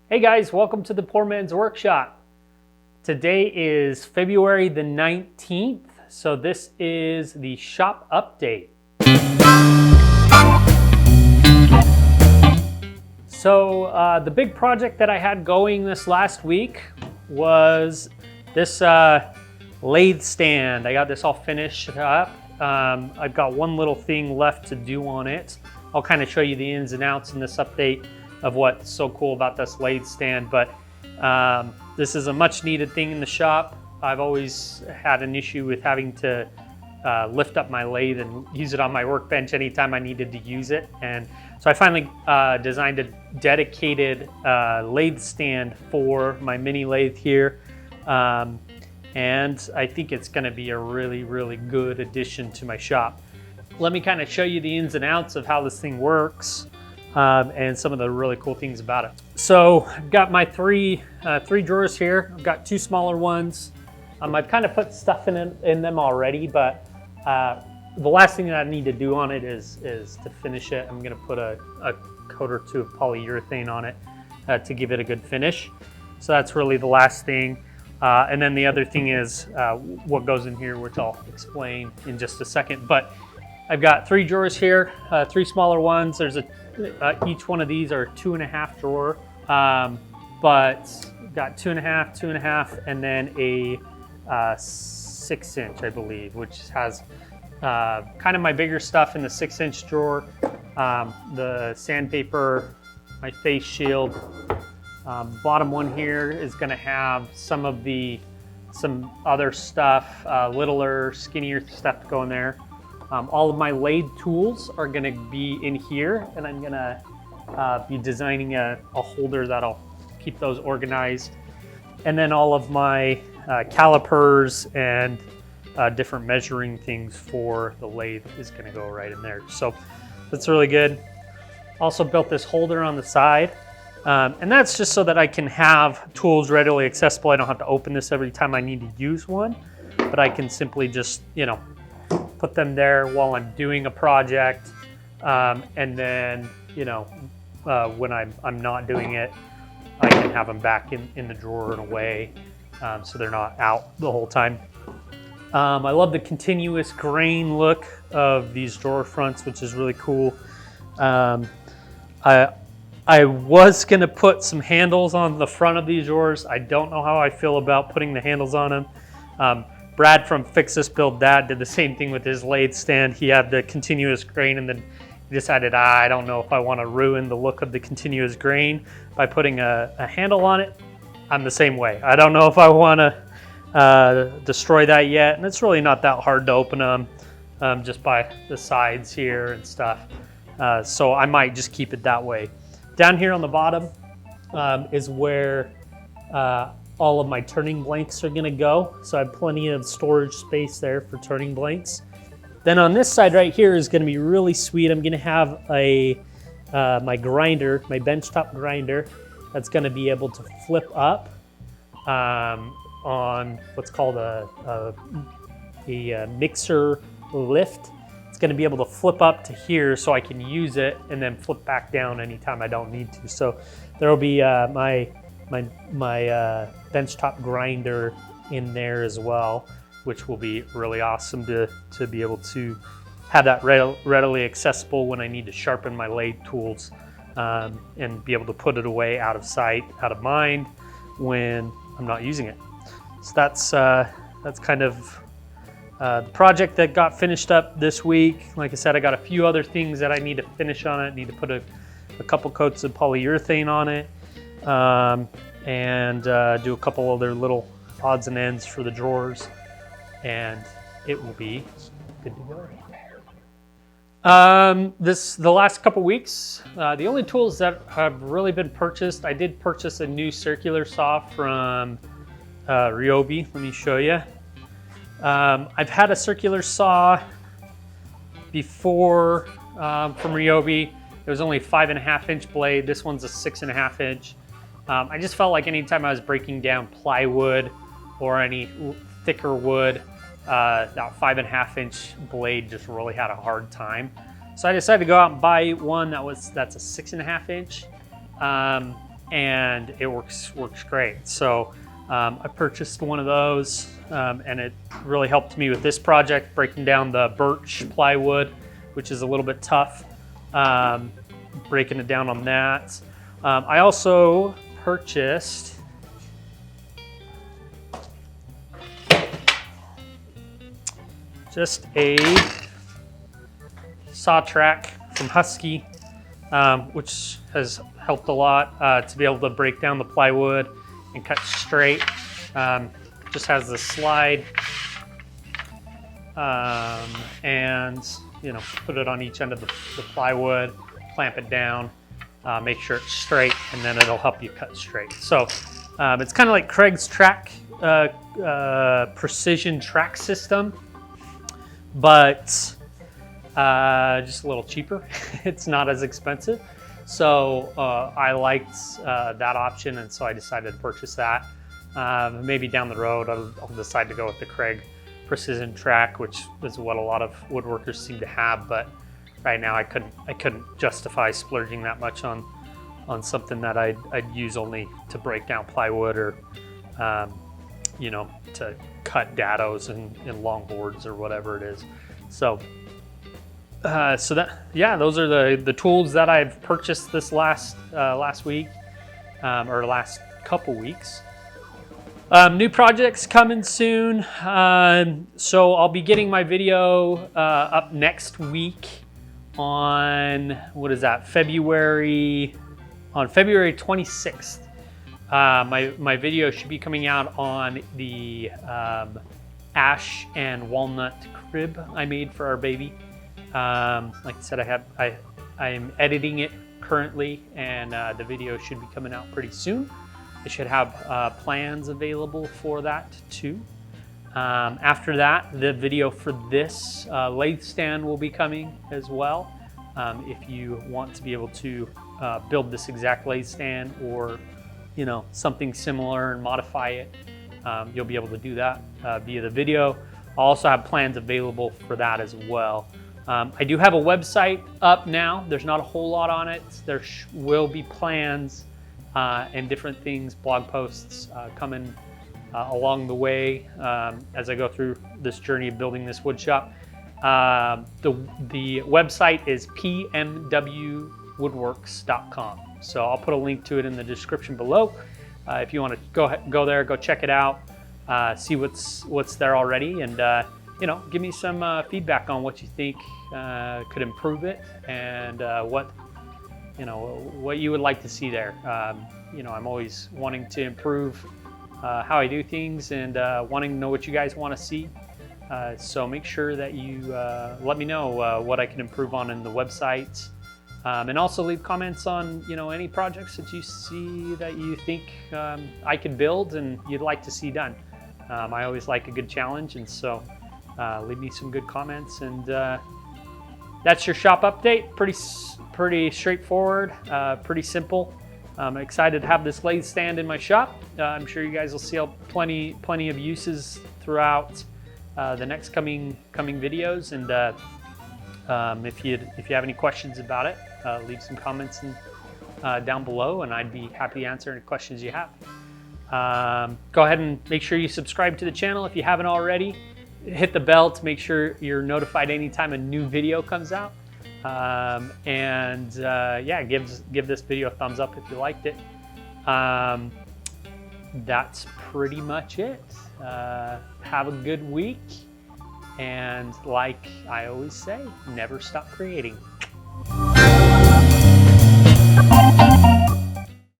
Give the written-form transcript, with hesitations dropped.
Hey guys, welcome to the Poor Man's Workshop. Today is February the 19th, so this is the shop update. So the big project that I had going this last week was this lathe stand. I got this all finished up. I've got one little thing left to do on it. I'll kind of show you the ins and outs in this update of what's so cool about this lathe stand, but this is a much needed thing in the shop. I've always had an issue with having to lift up my lathe and use it on my workbench anytime I needed to use it. And so I finally designed a dedicated lathe stand for my mini lathe here. And I think it's gonna be a really, really good addition to my shop. Let me kind of show you the ins and outs of how this thing works. And some of the really cool things about it. So I've got my three drawers here. I've got two smaller ones. I've kind of put stuff in them already, but the last thing that I need to do on it is to finish it. I'm gonna put a coat or two of polyurethane on it to give it a good finish. So that's really the last thing. And then the other thing is what goes in here, which I'll explain in just a second. But I've got three drawers here, three smaller ones. There's each one of these are 2.5 drawer, but got 2.5, 2.5, and then a 6-inch, I believe, which has kind of my bigger stuff in the 6-inch drawer, the sandpaper, my face shield. Bottom one here is going to have some other stuff, littler, skinnier stuff to go in there. All of my lathe tools are gonna be in here, and I'm gonna be designing a holder that'll keep those organized. And then all of my calipers and different measuring things for the lathe is gonna go right in there. So that's really good. Also built this holder on the side, and that's just so that I can have tools readily accessible. I don't have to open this every time I need to use one, but I can simply just, put them there while I'm doing a project, and then when I'm not doing it, I can have them back in the drawer and away, so they're not out the whole time. I love the continuous grain look of these drawer fronts, which is really cool. I was gonna put some handles on the front of these drawers. I don't know how I feel about putting the handles on them. Brad from Fix This Build That did the same thing with his lathe stand. He had the continuous grain, and then he decided, I don't know if I want to ruin the look of the continuous grain by putting a handle on it. I'm the same way. I don't know if I want to destroy that yet, and it's really not that hard to open them just by the sides here and stuff. So I might just keep it that way. Down here on the bottom is where all of my turning blanks are gonna go. So I have plenty of storage space there for turning blanks. Then on this side right here is gonna be really sweet. I'm gonna have my grinder, my benchtop grinder, that's gonna be able to flip up on what's called a mixer lift. It's gonna be able to flip up to here so I can use it and then flip back down anytime I don't need to. So there will be my benchtop grinder in there as well, which will be really awesome to be able to have that readily accessible when I need to sharpen my lathe tools, and be able to put it away out of sight, out of mind when I'm not using it. So that's kind of the project that got finished up this week. Like I said, I got a few other things that I need to finish on it. Need to put a couple coats of polyurethane on it. And do a couple other little odds and ends for the drawers, and it will be good to go. The last couple weeks, the only tools that have really been purchased, I did purchase a new circular saw from Ryobi. Let me show you. I've had a circular saw before from Ryobi. It was only 5.5-inch blade. This one's a 6.5-inch. I just felt like anytime I was breaking down plywood or any thicker wood, that 5.5-inch blade just really had a hard time. So I decided to go out and buy one that's a 6.5-inch. and it works great. So I purchased one of those, and it really helped me with this project, breaking down the birch plywood, which is a little bit tough, breaking it down on that. I also purchased just a saw track from Husky, which has helped a lot to be able to break down the plywood and cut straight. Just has the slide, and put it on each end of the plywood, clamp it down, make sure it's straight, and then it'll help you cut straight. So it's kind of like Craig's track, precision track system, but just a little cheaper. It's not as expensive. So I liked that option, and so I decided to purchase that. Maybe down the road I'll decide to go with the Craig precision track, which is what a lot of woodworkers seem to have, but right now I couldn't justify splurging that much on something that I'd use only to break down plywood, or to cut dados in long boards or whatever it is. So those are the tools that I've purchased this last week, or last couple weeks. New projects coming soon. So I'll be getting my video up next week on, what is that, February 26th. My video should be coming out on the ash and walnut crib I made for our baby. Like I said, I'm editing it currently, and the video should be coming out pretty soon. I should have plans available for that too. After that, the video for this lathe stand will be coming as well. If you want to be able to build this exact lathe stand, or something similar and modify it, you'll be able to do that via the video. I'll also have plans available for that as well. I do have a website up now. There's not a whole lot on it. There will be plans and different things, blog posts coming along the way as I go through this journey of building this wood shop. The website is pmwwoodworks.com. So I'll put a link to it in the description below. If you want to go there, go check it out, see what's there already, and give me some feedback on what you think could improve it, and what you would like to see there. I'm always wanting to improve how I do things, and wanting to know what you guys want to see. So make sure that you let me know what I can improve on in the website, and also leave comments on any projects that you see that you think I could build and you'd like to see done. I always like a good challenge, and so leave me some good comments. And that's your shop update. Pretty straightforward, pretty simple. I'm excited to have this lathe stand in my shop. I'm sure you guys will see plenty of uses throughout the next coming videos. And if you have any questions about it, leave some comments down below, and I'd be happy to answer any questions you have. Go ahead and make sure you subscribe to the channel if you haven't already. Hit the bell to make sure you're notified anytime a new video comes out. Give this video a thumbs up if you liked it. That's pretty much it. Have a good week, and like I always say, never stop creating.